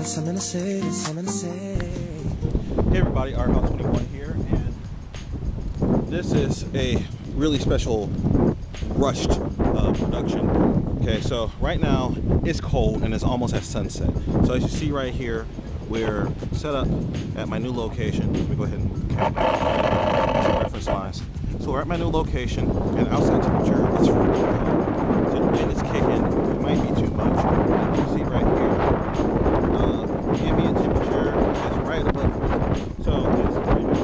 something to say, got something to say. Hey everybody, RHouse21 here, and this is a really special rushed production. Okay, so right now it's cold and it's almost at sunset. So as you see right here, we're set up at my new location. Let me go ahead and move the camera. Some reference lines. So we're at my new location, and outside temperature is freezing cold. So the wind is kicking. It might be too much. You see right here, ambient temperature is right above freezing. So it's pretty bad.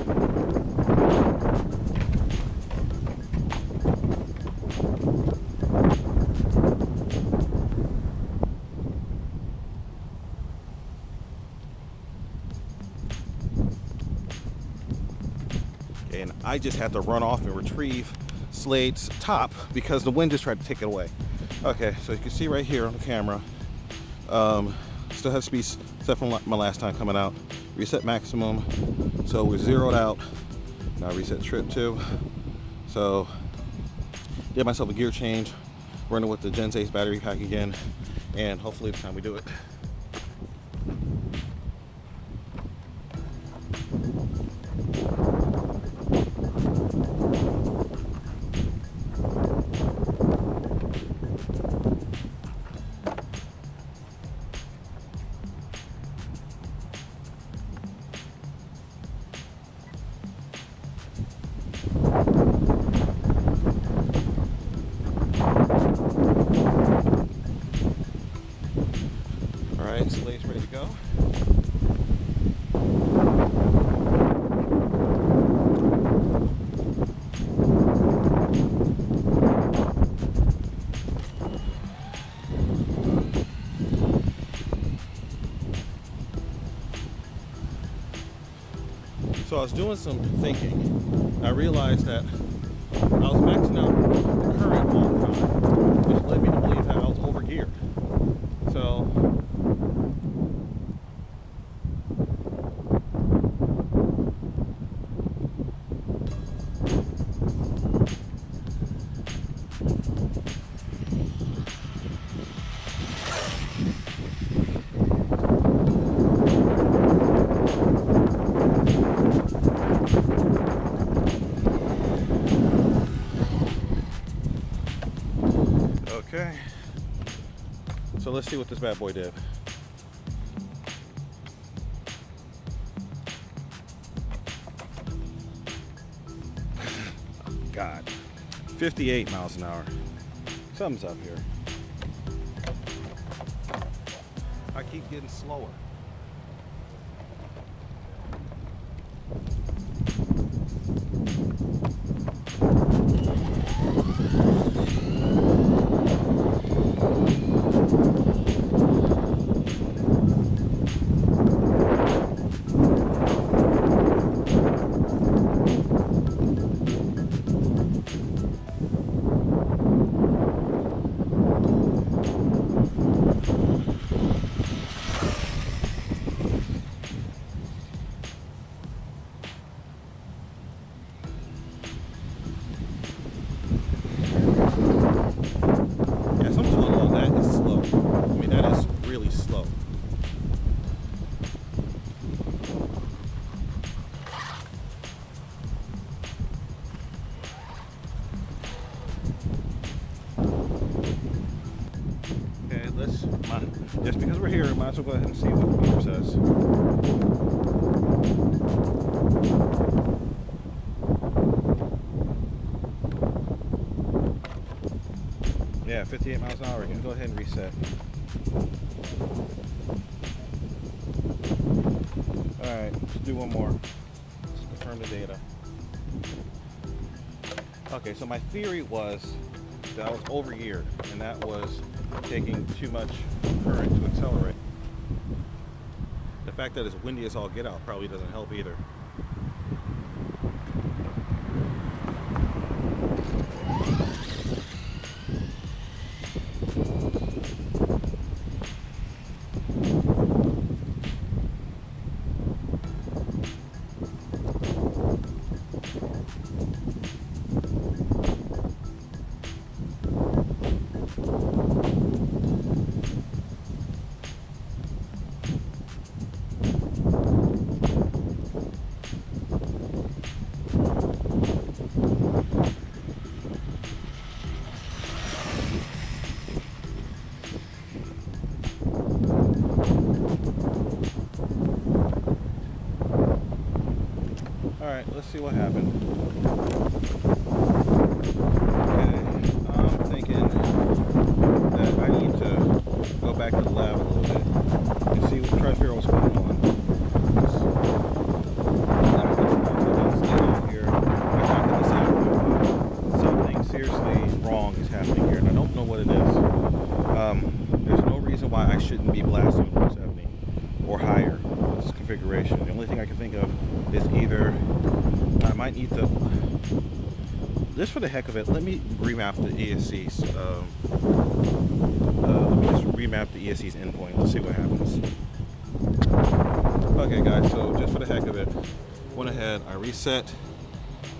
And I just had to run off and retrieve Slade's top because the wind just tried to take it away. Okay, so you can see right here on the camera, still has speed set from my last time coming out. Reset maximum, so we're zeroed out. Now reset trip 2. So did myself a gear change, running with the Gen 8 battery pack again, and hopefully this time we do it. Alright, Slade's ready to go. So I was doing some thinking. I realized that I was maxing out the current all the time, which led me to believe that I was over geared. So okay, so let's see what this bad boy did. God, 58 miles an hour. Something's up here. I keep getting slower. Just because we're here, might as well go ahead and see what the meter says. Yeah, 58 miles an hour. We can go ahead and reset. Alright, let's do one more. Let's confirm the data. Okay, so my theory was that I was over geared, and that was taking too much current to accelerate. The fact that it's windy as all get out probably doesn't help either. Alright, let's see what happened. Okay, I'm thinking that I need to go back to the lab a little bit and see, try to figure out what's going on. Something seriously wrong is happening here, and I don't know what it is. There's no reason why I shouldn't be blasting 170 or higher with this configuration. The only thing I can think of is either I might need to, just for the heck of it, let me remap the ESC's. Let me just remap the ESC's endpoint to see what happens. Okay, guys. So just for the heck of it, went ahead. I reset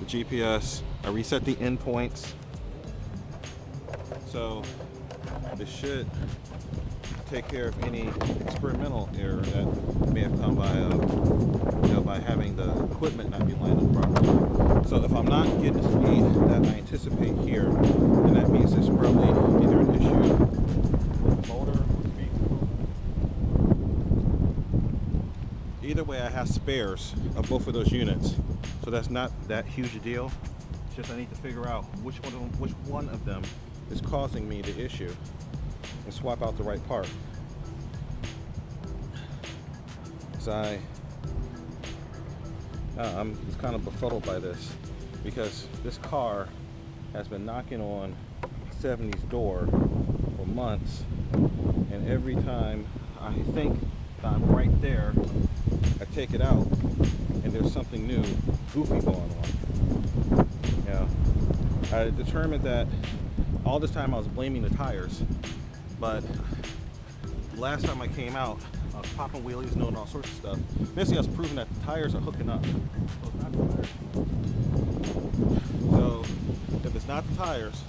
the GPS. I reset the endpoints. So this should take care of any experimental error that may have come by, by having the equipment not be lined up properly. So if I'm not getting the speed that I anticipate here, then that means there's probably either an issue with the motor or speed control. Either way, I have spares of both of those units, so that's not that huge a deal. It's just I need to figure out which one of them is causing me the issue and swap out the right part. So I'm kind of befuddled by this, because this car has been knocking on 70's door for months, and every time I think that I'm right there, I take it out and there's something new, goofy going on. I determined that all this time I was blaming the tires, but last time I came out, I was popping wheelies, doing all sorts of stuff. Basically, I was proving that the tires are hooking up. So it's not the tires. So if it's not the tires,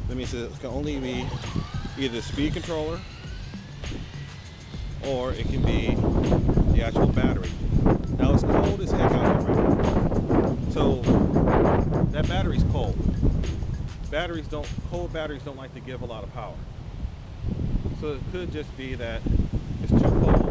that means it can only be either the speed controller, or it can be the actual battery. Now it's cold as heck out here right now. So that battery's cold. Cold batteries don't like to give a lot of power. So it could just be that it's too cold.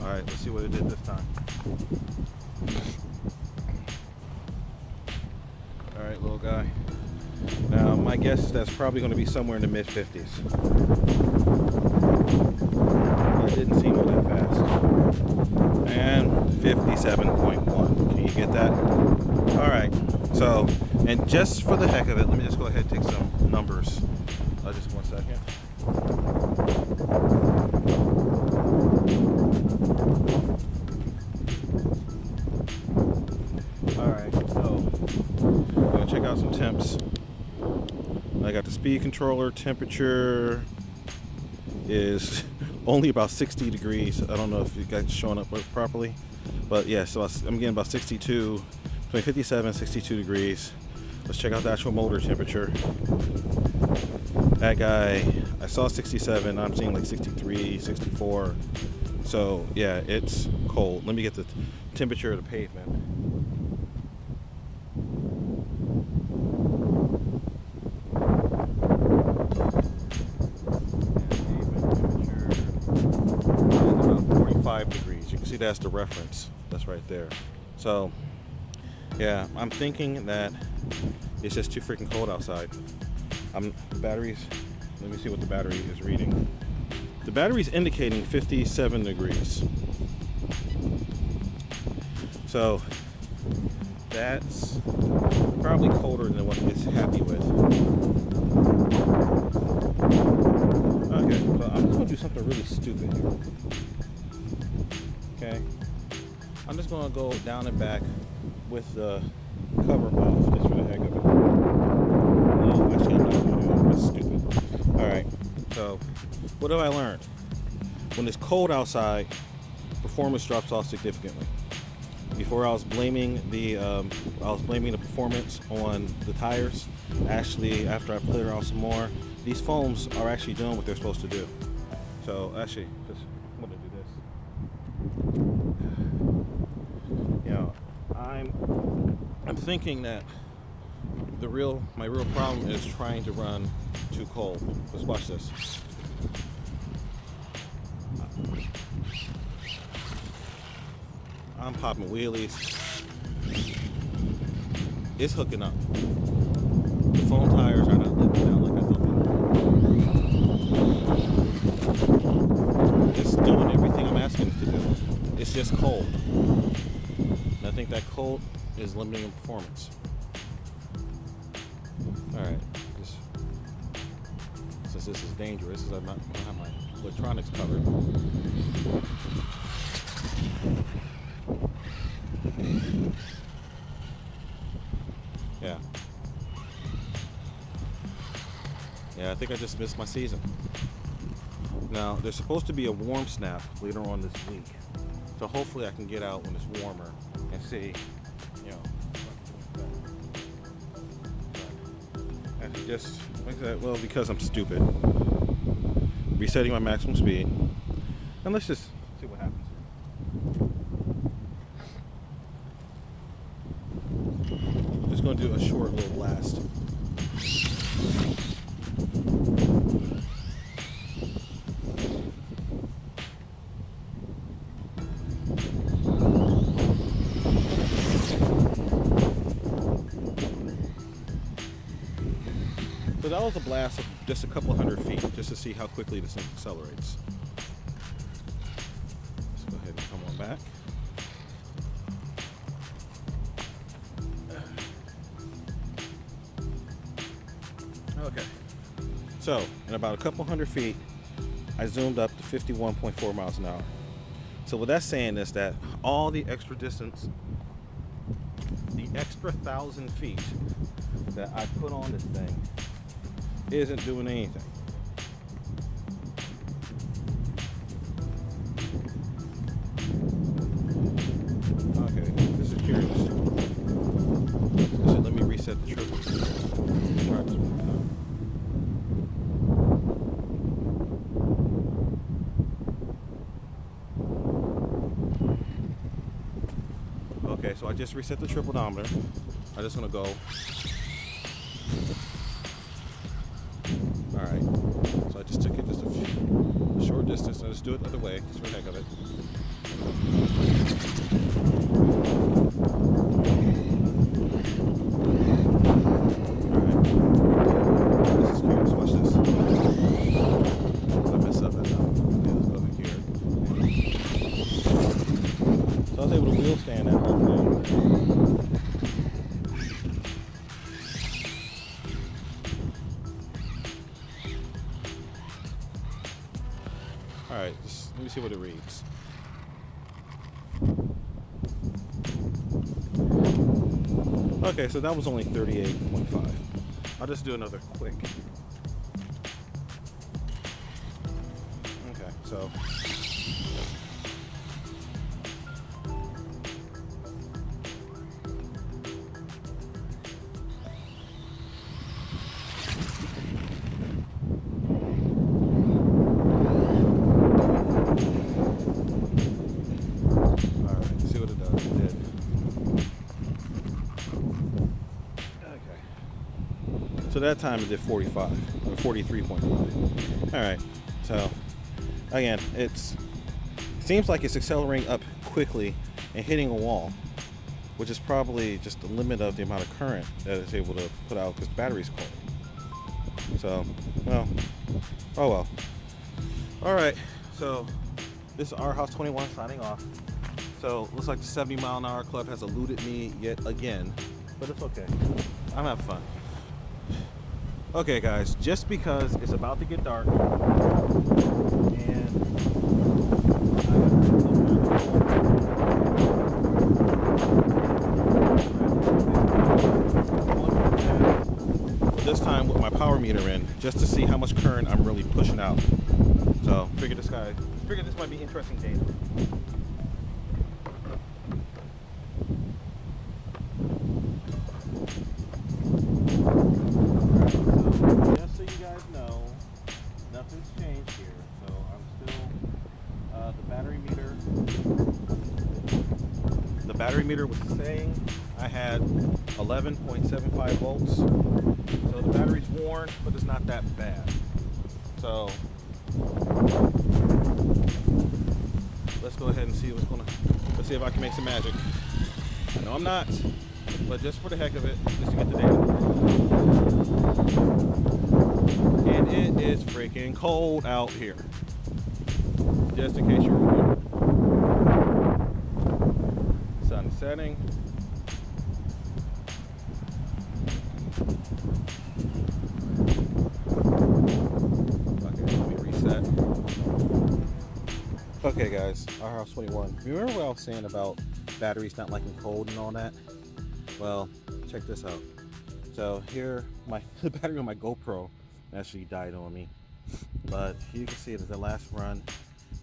Alright, let's see what it did this time. Alright, little guy. Now, my guess is that's probably going to be somewhere in the mid-50s. It didn't seem all that fast. And 57.1. Can you get that? Alright, so, and just for the heck of it, let me just go ahead and take some numbers. Just 1 second. Alright, so I'm going to check out some temps. I got the speed controller. Temperature is only about 60 degrees. I don't know if you guys are showing up properly, but yeah, so I'm getting about 62, between 57 and 62 degrees. Let's check out the actual motor temperature. That guy, I saw 67, I'm seeing like 63, 64. So yeah, it's cold. Let me get the temperature of the pavement. Degrees. You can see that's the reference. That's right there. So yeah, I'm thinking that it's just too freaking cold outside. The batteries, let me see what the battery is reading. The battery's indicating 57 degrees. So that's probably colder than what it's happy with. Okay, so I'm just gonna do something really stupid here. Okay, I'm just gonna go down and back with the cover off, just for the heck of it. No, actually I'm not gonna do that. That's stupid. Alright, so what have I learned? When it's cold outside, performance drops off significantly. Before I was blaming the performance on the tires. actually, after I put it on some more, these foams are actually doing what they're supposed to do. So actually, just I'm gonna do this. You know, I'm thinking that my real problem is trying to run too cold. Let's watch this. I'm popping wheelies. It's hooking up. The foam tires are not letting down like I thought. It's doing everything I'm asking it to do. It's just cold. And I think that cold is limiting performance. Alright, since this is dangerous, I'm not going to have my electronics covered. Yeah. Yeah, I think I just missed my season. Now, there's supposed to be a warm snap later on this week. So hopefully I can get out when it's warmer and see, you know. And just like that, well, because I'm stupid. Resetting my maximum speed. And let's just see what happens. Just going to do a short little blast. So that was a blast of just a couple hundred feet, just to see how quickly this thing accelerates. Let's go ahead and come on back. Okay. So, in about a couple hundred feet, I zoomed up to 51.4 miles an hour. So what that's saying is that all the extra distance, the extra 1,000 feet that I put on this thing isn't doing anything. Okay, this is curious. So let me reset the triple. Try this one time. Okay, so I just reset the triple odometer. I'm just gonna go. Alright, so I just took it just a short distance. I'll just do it the other way, just for the heck of it. Alright, this is curious, watch this. If I mess up that now. Okay, let's go over here. So I was able to wheel stand that whole thing. Alright, let me see what it reads. Okay, so that was only 38.5. I'll just do another quick. Okay, so. So that time it did 45, or 43.5. All right, so again, it seems like it's accelerating up quickly and hitting a wall, which is probably just the limit of the amount of current that it's able to put out because the battery's cold. So, well, oh well. All right, so this is our House 21 signing off. So looks like the 70 mile an hour club has eluded me yet again, but it's okay. I'm having fun. Okay guys, just because it's about to get dark and this time with my power meter in, just to see how much current I'm really pushing out. So figure this might be interesting data. battery meter was saying I had 11.75 volts. So the battery's worn, but it's not that bad. So let's go ahead and see let's see if I can make some magic. I know I'm not, but just for the heck of it, just to get the data. And it is freaking cold out here. Just in case you're wondering. Sun setting. Okay, let me reset. Okay guys, our house 21. Remember what I was saying about batteries not liking cold and all that? Well, check this out. So here, the battery on my GoPro actually died on me. But you can see it as the last run.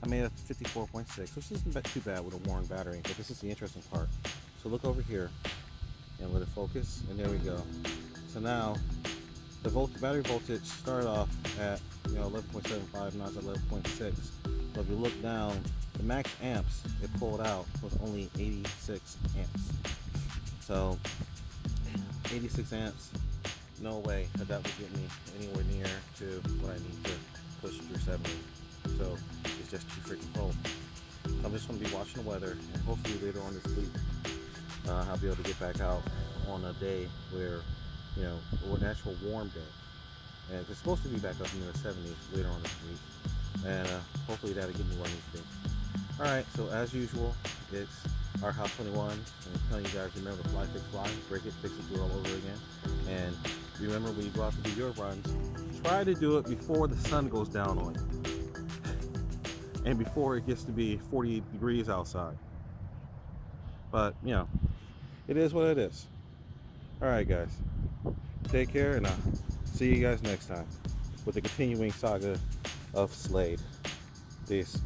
I made a 54.6, which isn't too bad with a worn battery, but this is the interesting part. So look over here and let it focus, and there we go. So now the battery voltage started off at 11.75, now it's at 11.6. So if you look down, the max amps it pulled out was only 86 amps. So 86 amps, no way that would get me anywhere near to what I need to push through 70. So it's just too freaking cold. I'm just going to be watching the weather, and hopefully later on this week I'll be able to get back out on a day where, an actual warm day. And it's supposed to be back up in the 70s later on this week. And hopefully that'll get me where I need to be. Alright, so as usual, it's our House 21. And I'm telling you guys, remember, fly, fix, fly, break it, fix it, do it all over again. And remember, when you go out to do your runs, try to do it before the sun goes down on you. And before it gets to be 40 degrees outside. But, it is what it is. Alright guys, take care, and I'll see you guys next time with the continuing saga of Slade. Peace.